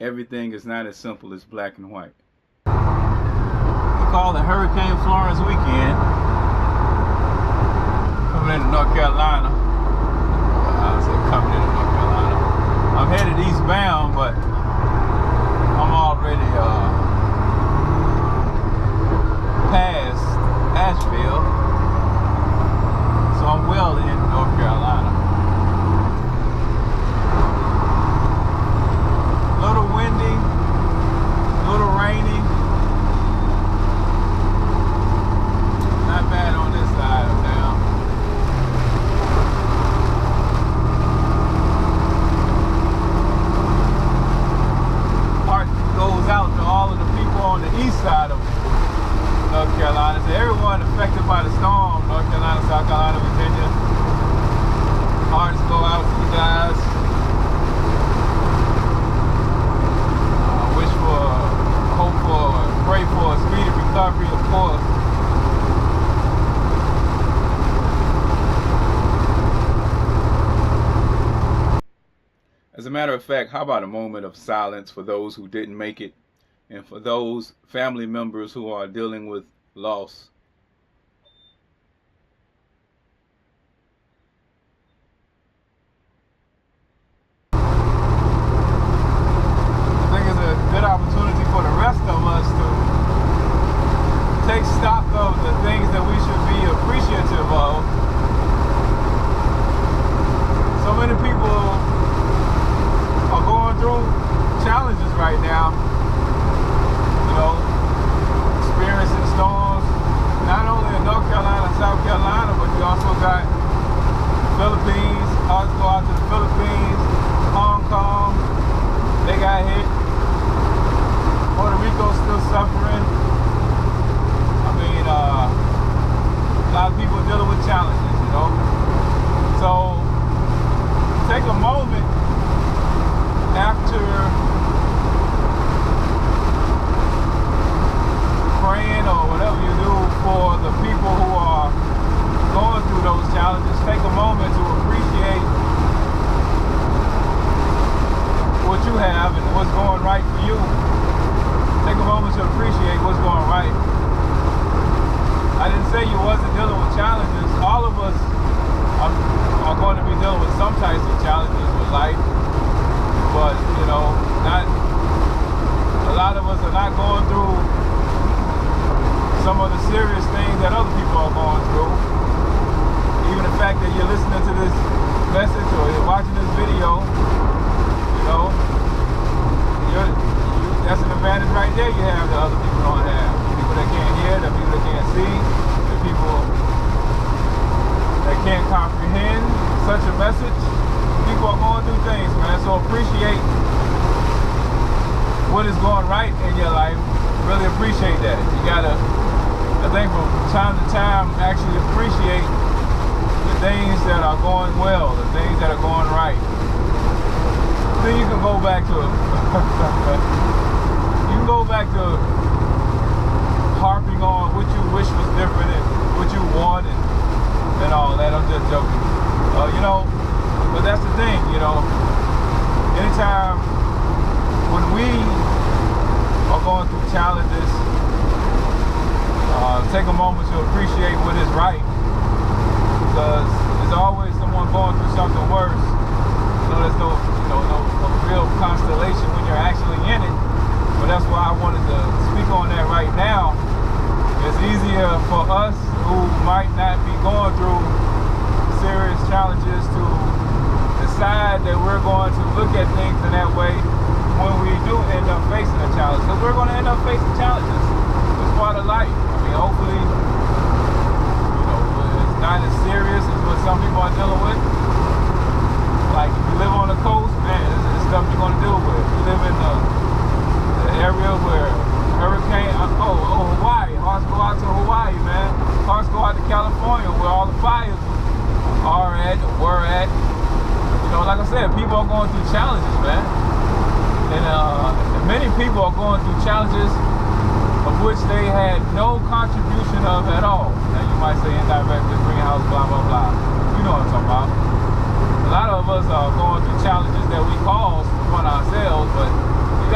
everything is not as simple as black and white. We call it Hurricane Florence weekend. Coming into North Carolina. I said coming into North Carolina. I'm headed eastbound, but I'm already past Asheville, so I'm well in North Carolina. A little windy, a little rainy. Not bad on this side of town. Heart goes out to all of the people on the east side of North Carolina, to everyone affected by the storm, North Carolina, South Carolina, Virginia. Hearts go out to you guys. Wish for, hope for, pray for a speedy recovery, of course. As a matter of fact, how about a moment of silence for those who didn't make it, and for those family members who are dealing with loss? I think it's a good opportunity for the rest of us to take stock of the things that we should be appreciative of. So many people are going through challenges right now. Experiencing storms, not only in North Carolina, South Carolina, but you also got Philippines. Hearts go out to the Philippines, Hong Kong, they got hit. Puerto Rico's still suffering. I mean, a lot of people dealing with challenges, you know. So, take a moment after praying or whatever you do for the people who are going through those challenges. Take a moment to appreciate what you have and what's going right for you. Take a moment to appreciate what's going right. I didn't say you wasn't dealing with challenges. All of us are going to be dealing with some types of challenges with life, but not a lot of us are not going through some of the serious things that other people are going through. Even the fact that you're listening to this message or you're watching this video, that's an advantage right there you have that other people don't have. The people that can't hear, the people that can't see, the people that can't comprehend such a message. People are going through things, man. So appreciate what is going right in your life. Really appreciate that. You gotta, I think, from time to time, actually appreciate the things that are going well, the things that are going right. Then you can go back to it. You can go back to harping on what you wish was different and what you want and all that. I'm just joking. But that's the thing, anytime when we are going through challenges, take a moment to appreciate what is right, because there's always someone going through something worse. There's no real constellation when you're actually in it. But that's why I wanted to speak on that right now. It's easier for us who might not be going through serious challenges to decide that we're going to look at things in that way when we do end up facing a challenge. Because we're going to end up facing challenges. It's part of life. I mean, hopefully, it's not as serious as what some people are dealing with. Like, if you live on the coast, man, it's stuff you're going to deal with. If you live in the area where hurricane, Hawaii. Hearts go out to Hawaii, man. Hearts go out to California, where all the fires are at, were at. Like I said, people are going through challenges, man. And many people are going through challenges of which they had no contribution of at all. Now, you might say indirectly, greenhouse, blah, blah, blah. You know what I'm talking about. A lot of us are going through challenges that we caused upon ourselves, but you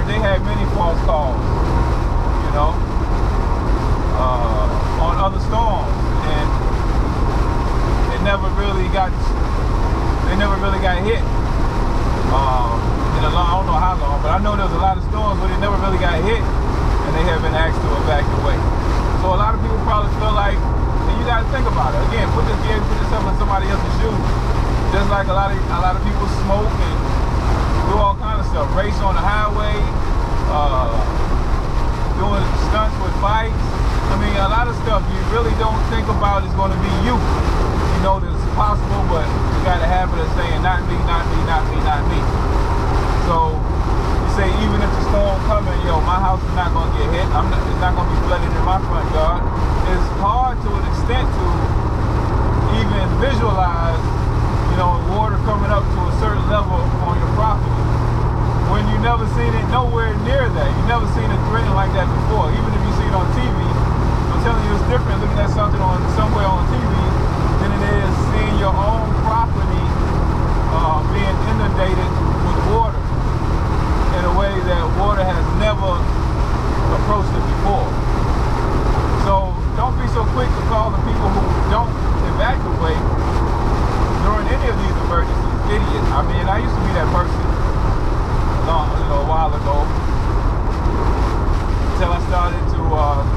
they had many false calls, you know, on other storms, and they never really got hit. In a long, I don't know how long, but I know there's a lot of storms where they never really got hit, and they have been asked to evacuate. So a lot of people probably feel like, and you got to think about it. Again, put yourself in somebody else's shoes. Just like a lot of people smoke and do all kind of stuff. Race on the highway, doing stunts with bikes. I mean, a lot of stuff you really don't think about is going to be you. You know that it's possible, but you got a habit of saying, not me, not me, not me, not me. So you say, even if the storm coming, yo, my house is not going to get hit. It's not going to be flooded in my front yard. It's hard to an extent to even visualize, you know, water coming up to a certain level on your property when you never seen it nowhere near that. You never seen it threatened like that before. Even if you see it on TV, I'm telling you, it's different looking at something somewhere on TV than it is seeing your own property being inundated with water in a way that water has never approached it before. So don't be so quick to call the people who don't evacuate during any of these emergencies idiots. I mean, I used to be that person a while ago, until I started to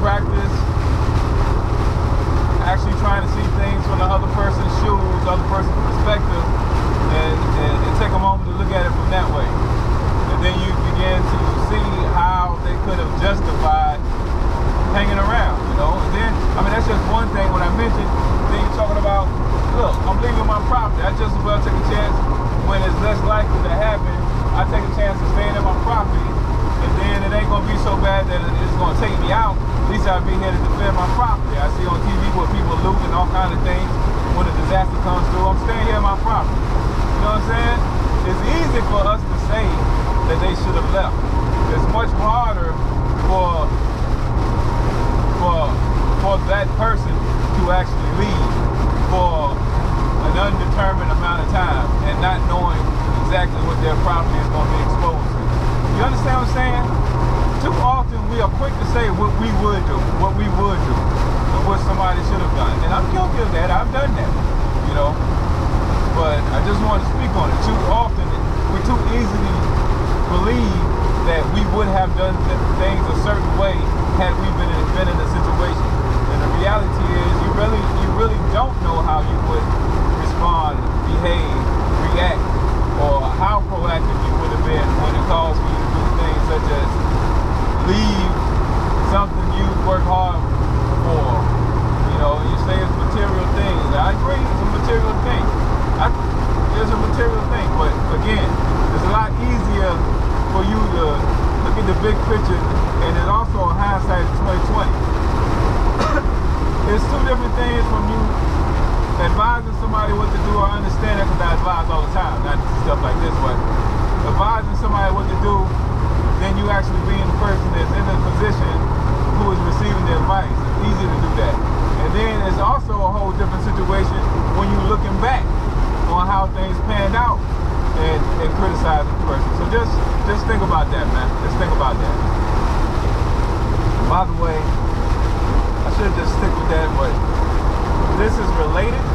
practice actually trying to see things from the other person's shoes, other person's perspective, and take a moment to look at it from that way. And then you begin to see how they could have justified hanging around, you know. And then, I mean, that's just one thing. When I mentioned, then you're talking about, look, I'm leaving my property. I just as well take a chance when it's less likely to happen. I take a chance of staying in my property, and then it ain't going to be so bad that it's going to take me out. At least I'll be here to defend my property. I see on TV where people looting all kinds of things. When a disaster comes through, I'm staying here in my property. You know what I'm saying? It's easy for us to say that they should have left. It's much harder for that person to actually leave for an undetermined amount of time and not knowing exactly what their property is going to be exposed to. You understand what I'm saying? Too often we are quick to say what we would do, and what somebody should have done. And I'm guilty of that. I've done that, you know. But I just want to speak on it. Too often we too easily believe that we would have done things a certain way had we been in a situation. And the reality is you really don't know how you would respond, behave, react, or how proactive you would have been when it calls for you to do things such as leave something you work hard for. You know, you say it's material things. I agree, it's a material thing. It's a material thing, but again, it's a lot easier for you to look at the big picture, and it's also hindsight is 2020. It's two different things from you advising somebody what to do. I understand that because I advise all the time, not stuff like this, but advising somebody what to do, then you actually being the person that's in the position who is receiving the advice. It's easy to do that. And then it's also a whole different situation when you're looking back on how things panned out and criticizing the person. So just think about that, man. Just think about that. By the way, I should just stick with that, but this is related,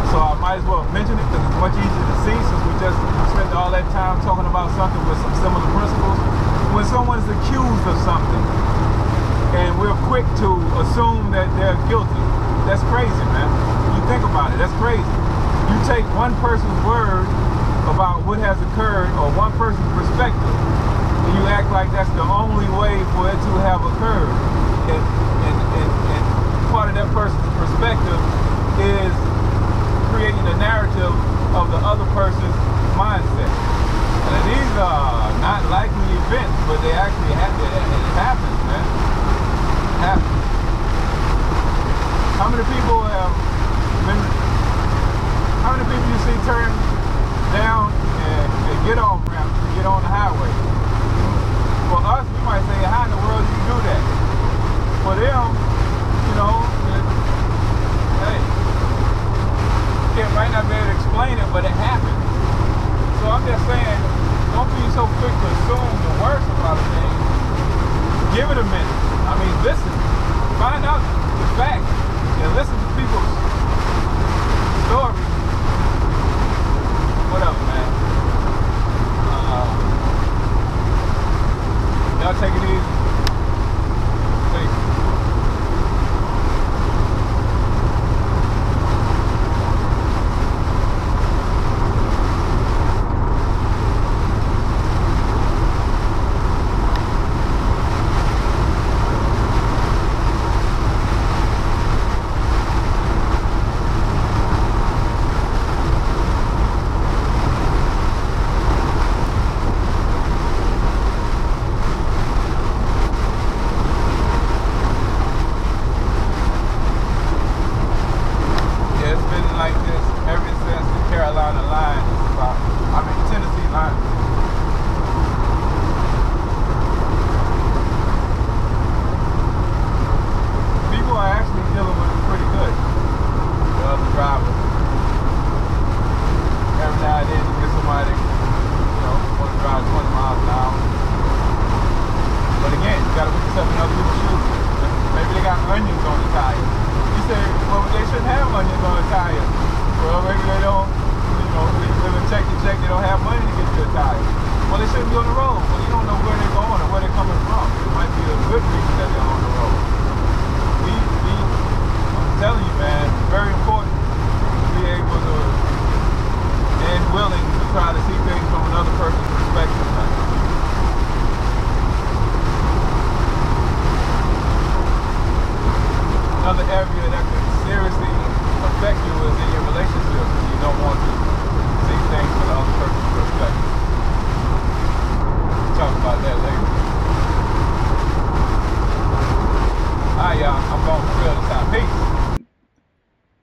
so I might as well mention it because it's much easier to see since we just spent all that time talking about something with some similar principles. When someone's accused of something and we're quick to assume that they're guilty, that's crazy, man. You think about it, that's crazy. You take one person's word about what has occurred or one person's perspective and you act like that's the only way for it to have occurred. And part of that person's perspective is creating a narrative of the other person's mindset. And these are not likely events, but they actually happen. It happens, man. It happens. How many people have been, how many people you see turn down and get off ramps and get on the highway? For us, we might say, how in the world do you do that? For them, you know, hey, you might not be able to explain it, but it happens. So I'm just saying, don't be so quick to assume the worst about a thing. Give it a minute. I mean, listen. Find out the facts and listen to people's stories. What up, man? Y'all take it easy. Thank you.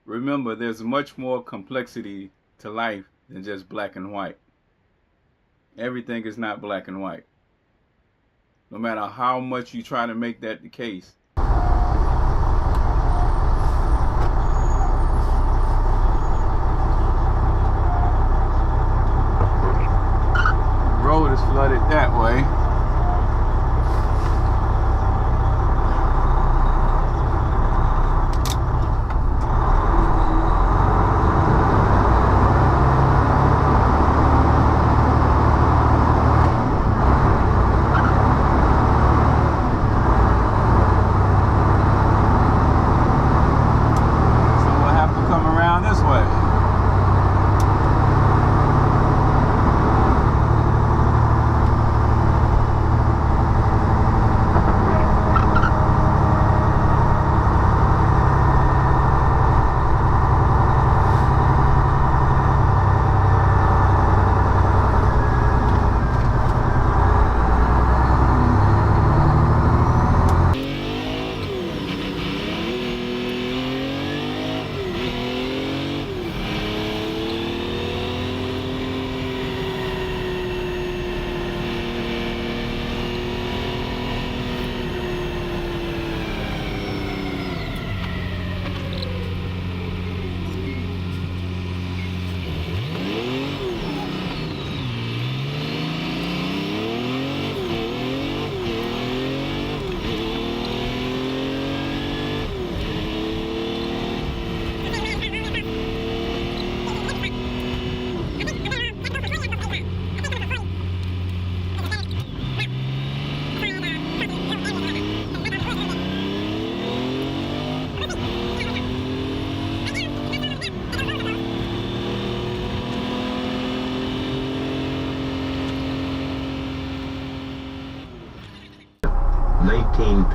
Remember, there's much more complexity to life than just black and white. Everything is not black and white. No matter how much you try to make that the case. The road is flooded that way.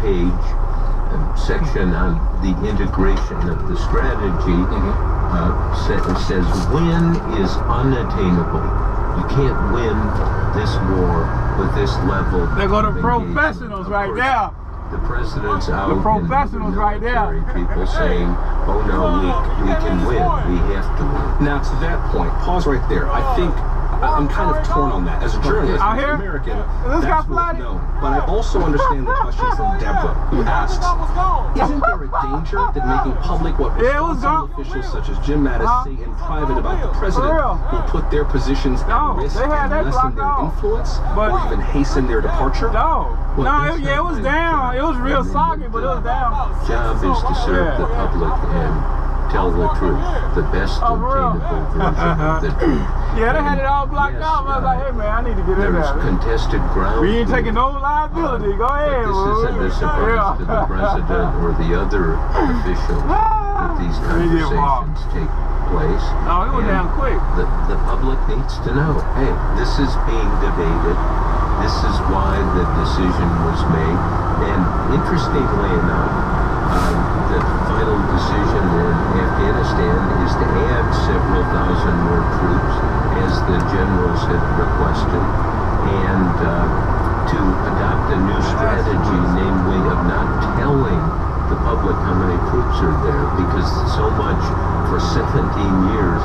Page section on the integration of the strategy says win is unattainable. You can't win this war with this level. They're going to professionals right now. The president's out. The professionals right there. People saying, "Oh no, we can win. We have to win." Now to that point, pause right there. I think I'm kind of torn on that. As a journalist, Out as here? an American, This guy that's worth flooded? knowing. But I also understand the question from Deborah, who asks, isn't there a danger that making public what Yeah, it was responsible gone. officials such as Jim Mattis say in private about the president real. will put their positions No, at risk they had and that lessen blocked their off. influence But- or even hasten their departure? No. Well, No, that's it was not down. my It was real job. soggy, but it was down. Job is to serve the public and tell the truth, the best Oh, for real? obtainable version of the truth. Yeah, they had it all blocked Yes, off. I was like, hey man, I need to get in There's there. contested ground. We ain't taking no liability. Go ahead. But this isn't a surprise to the president or the other officials that these conversations take place. No, it was And down quick. The public needs to know, hey, this is being debated. This is why the decision was made. And interestingly enough, the final decision in Afghanistan is to add several thousand more troops, as the generals had requested, and to adopt a new strategy, namely of not telling the public how many troops are there, because so much for 17 years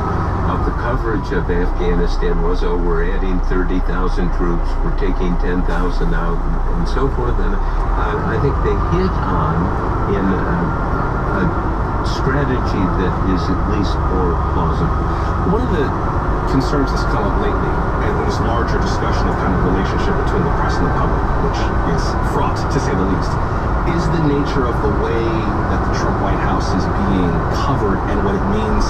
of the coverage of Afghanistan was, oh, we're adding 30,000 troops, we're taking 10,000 out, and so forth. And I think they hit on in a strategy that is at least more plausible. One of the concerns that's come up lately, and this larger discussion of kind of relationship between the press and the public, which is fraught, to say the least, is the nature of the way that the Trump White House is being covered and what it means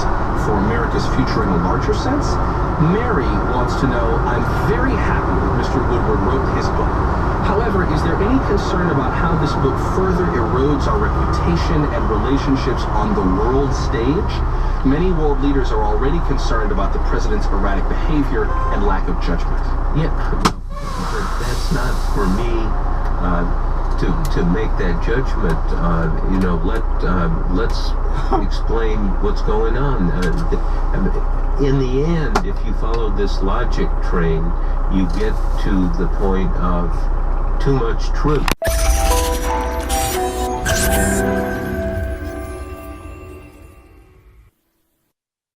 for America's future in a larger sense. Mary wants to know, I'm very happy that Mr. Woodward wrote his book. However, is there any concern about how this book further erodes our reputation and relationships on the world stage? Many world leaders are already concerned about the president's erratic behavior and lack of judgment. Yeah, but that's not for me to make that judgment. Let's explain what's going on. In the end, if you follow this logic train, you get to the point of too much truth.